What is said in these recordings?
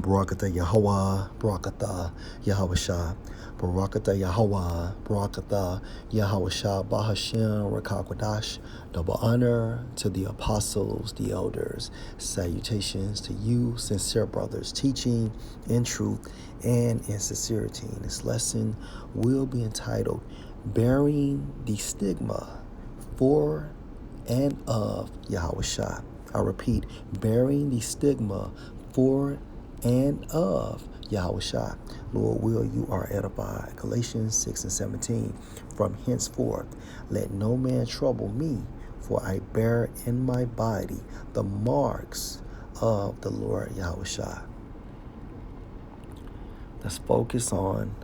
Barakatah Yahweh, Barakatah Yahawashai, Barakatah Yahweh, Barakatah Yahawashai, Bahashem, Rakakwadash. Double honor to the apostles, the elders. Salutations to you, sincere brothers, teaching in truth and in sincerity. This lesson will be entitled Bearing the Stigma for and of Yahawashai. I repeat, bearing the stigma for and of Yahawashi. Lord, will you are edified. Galatians 6 and 17. From henceforth, let no man trouble me, for I bear in my body the marks of the Lord Yahawashi. Let's focus on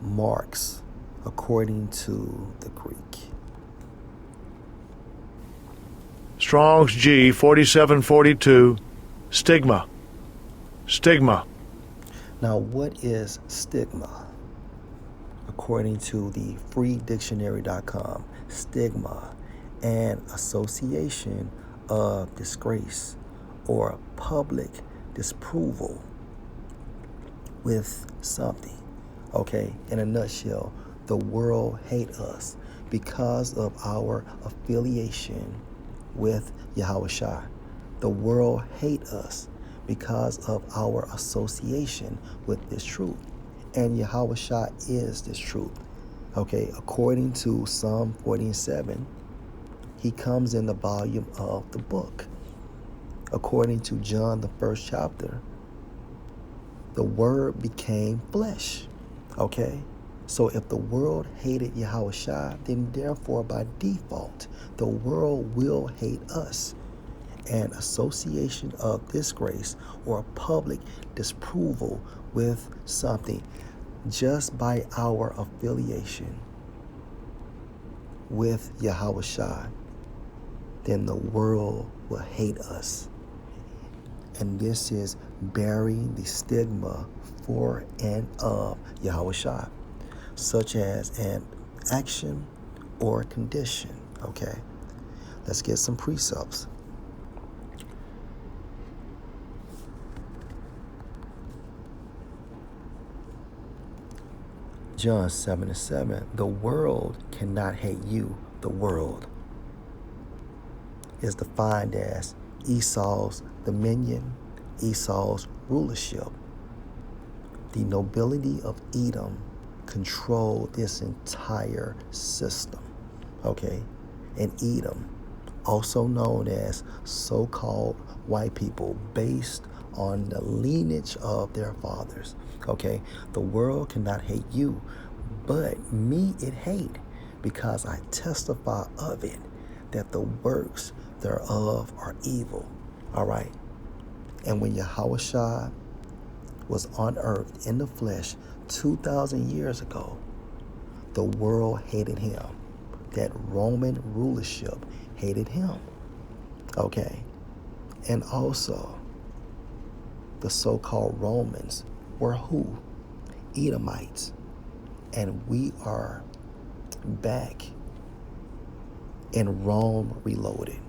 marks according to the Greek. Strong's G 4742, stigma. Stigma. Now, what is stigma? According to the freedictionary.com, stigma, an association of disgrace or public disapproval with something. Okay, in a nutshell, the world hates us because of our affiliation with Yahawashi. The world hates us because of our association with this truth. And Yahawashi is this truth. Okay, according to Psalm 47, he comes in the volume of the book. According to John, the first chapter, the word became flesh. Okay, so if the world hated Yahawashi, then therefore by default, the world will hate us. An association of disgrace or public disapproval with something just by our affiliation with Yahawashi, then the world will hate us. And this is bearing the stigma for and of Yahawashi, such as an action or condition. Okay, let's get some precepts. John 7 and 7, the world cannot hate you. The world is defined as Esau's dominion, Esau's rulership. The nobility of Edom controlled this entire system. Okay, and Edom, also known as so-called white people, based on the lineage of their fathers. Okay, the world cannot hate you, but me it hate, because I testify of it, that the works thereof are evil. All right, and when Yahawashi was on earth in the flesh 2,000 years ago, the world hated him. That Roman rulership hated him. Okay, and also the so-called Romans were who? Edomites. And we are back in Rome reloaded.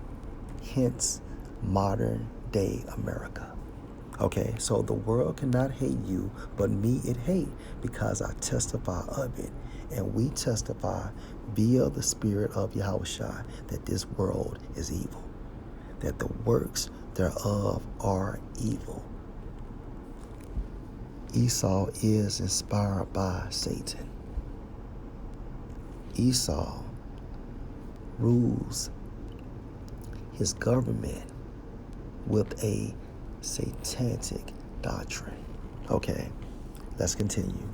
Hence, modern day America. Okay, so the world cannot hate you, but me it hate, because I testify of it. And we testify via the Spirit of Yahawashi that this world is evil, that the works thereof are evil. Esau is inspired by Satan. Esau rules his government with a satanic doctrine. Okay, let's continue.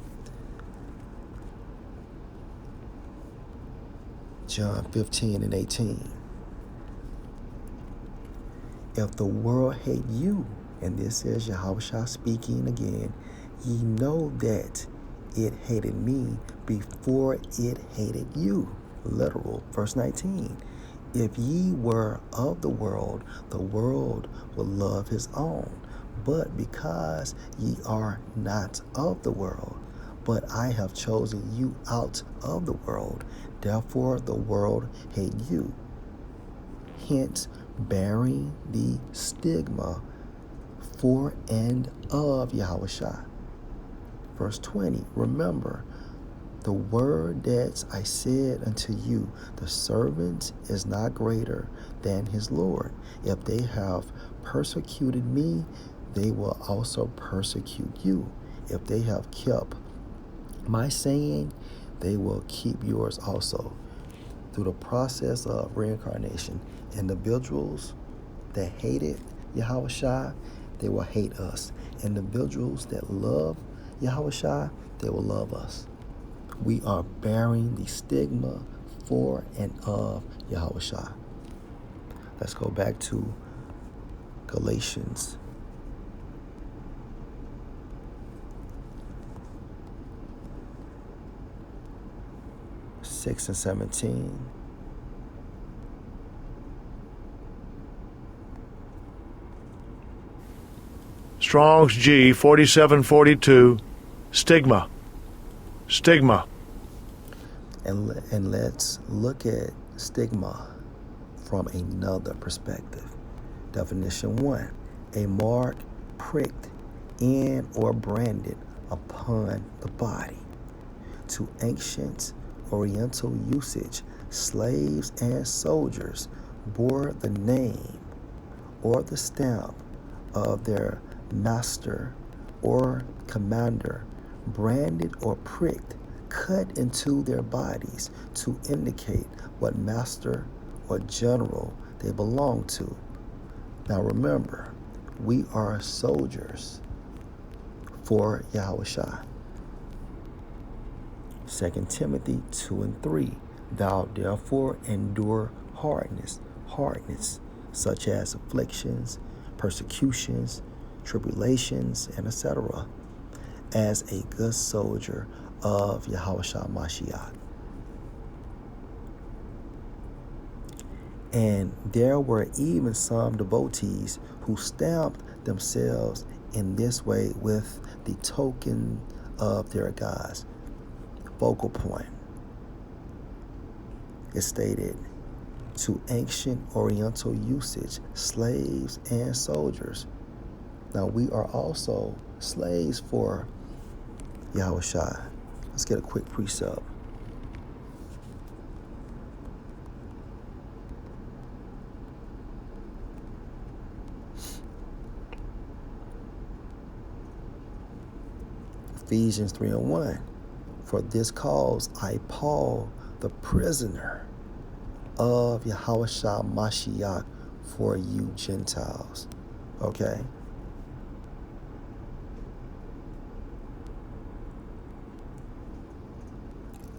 John 15 and 18. If the world hate you, and this is Yahawashi speaking again, ye know that it hated me before it hated you. Literal, verse 19. If ye were of the world would love his own. But because ye are not of the world, but I have chosen you out of the world, therefore the world hate you. Hence, bearing the stigma for and of YAHAWASHI. Verse 20, remember the word that I said unto you, the servant is not greater than his Lord. If they have persecuted me, they will also persecute you. If they have kept my saying, they will keep yours also. Through the process of reincarnation, individuals that hated YAHAWASHI, they will hate us. Individuals that love YAHAWASHI, they will love us. We are bearing the stigma for and of YAHAWASHI. Let's go back to Galatians 6 and 17. Strong's G 4742, stigma. Stigma. And let's look at stigma from another perspective. Definition 1, a mark pricked in or branded upon the body. To ancient Oriental usage, slaves and soldiers bore the name or the stamp of their master or commander, branded or pricked, cut into their bodies to indicate what master or general they belong to. Now remember, we are soldiers for YAHAWASHI. 2 Timothy 2 and 3. Thou therefore endure hardness, such as afflictions, persecutions, tribulations, and etc., as a good soldier of YAHAWASHI Mashiach. And there were even some devotees who stamped themselves in this way with the token of their gods. Focal point. It stated, to ancient Oriental usage, slaves and soldiers. Now we are also slaves for YAHAWASHI. Let's get a quick precept. Ephesians 3 and 1. For this cause I, Paul, the prisoner of YAHAWASHI Mashiach, for you Gentiles. Okay?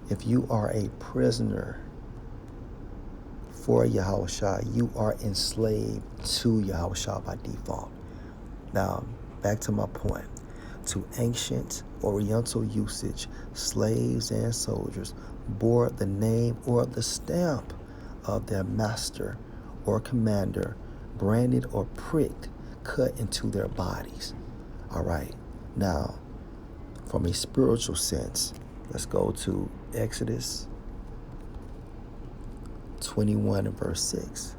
If you are a prisoner for YAHAWASHI, you are enslaved to YAHAWASHI by default. Now, back to my point. To ancient Oriental usage, slaves and soldiers bore the name or the stamp of their master or commander, branded or pricked, cut into their bodies. All right. Now, from a spiritual sense, let's go to Exodus 21 and verse 6.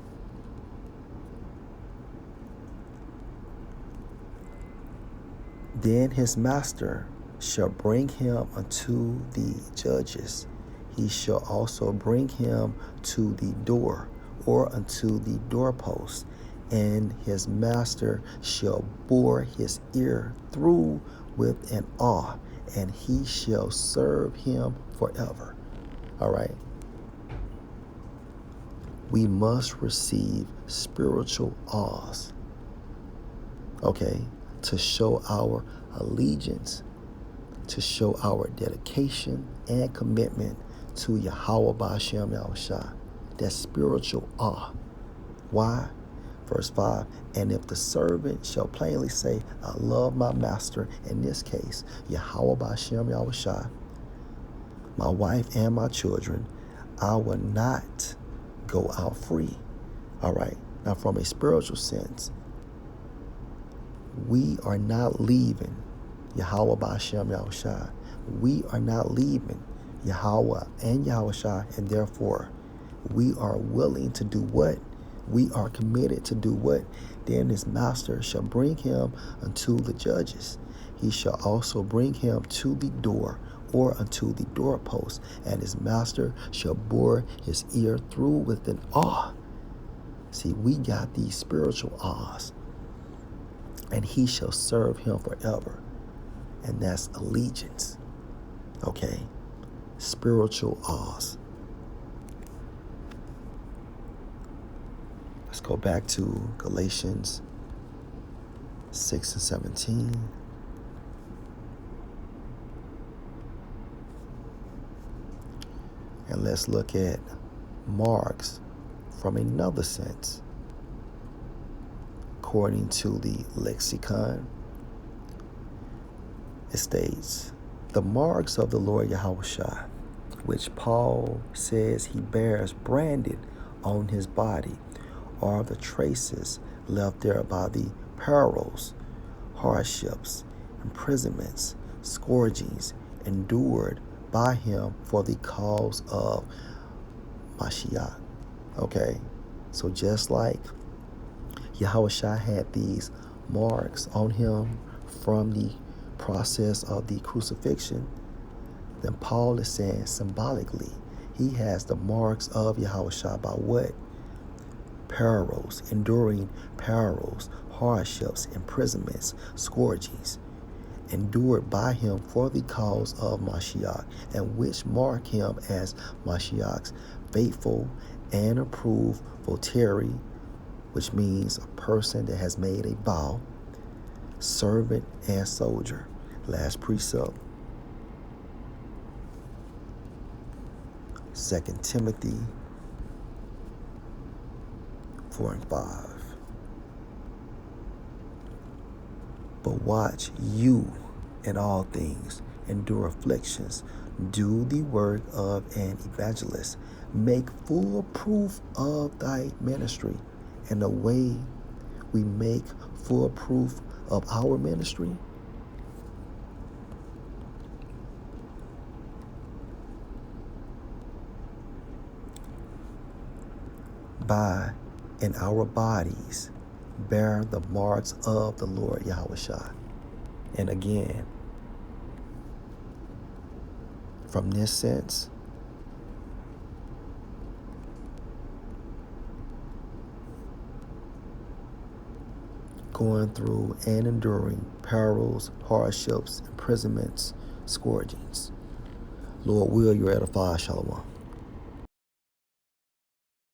Then his master shall bring him unto the judges. He shall also bring him to the door or unto the doorpost, and his master shall bore his ear through with an awe, and he shall serve him forever. All right. We must receive spiritual awes. Okay. To show our allegiance, to show our dedication and commitment to Yahweh B'Hashem Yahushua. That spiritual awe. Why? Verse 5, and if the servant shall plainly say, I love my master, in this case, Yahweh B'Hashem Yahushua, my wife and my children, I will not go out free. All right. Now, from a spiritual sense, we are not leaving Yahweh B'Hashem Yahushua. We are not leaving Yahweh and Yahushua, and therefore we are willing to do what? We are committed to do what? Then his master shall bring him unto the judges. He shall also bring him to the door, or unto the doorpost, and his master shall bore his ear through with an awe. See, we got these spiritual awes. And he shall serve him forever. And that's allegiance. Okay? Spiritual awes. Let's go back to Galatians 6 and 17. And let's look at marks from another sense. According to the lexicon, it states, the marks of the Lord YAHAWASHI, which Paul says he bears branded on his body, are the traces left there by the perils, hardships, imprisonments, scourgings endured by him for the cause of Mashiach. Okay, so just like Yahawashi had these marks on him from the process of the crucifixion, then Paul is saying symbolically he has the marks of Yahawashi by what? Perils, enduring perils, hardships, imprisonments, scourgings, endured by him for the cause of Mashiach, and which mark him as Mashiach's faithful and approved votary, which means a person that has made a vow, servant and soldier. Last precept, 2 Timothy 4 and 5. But watch you in all things, endure afflictions, do the work of an evangelist, make full proof of thy ministry. And the way we make full proof of our ministry, by in our bodies bear the marks of the Lord Yahawashi. And again, from this sense, going through and enduring perils, hardships, imprisonments, scourgings. Lord, will you edify? Shalom.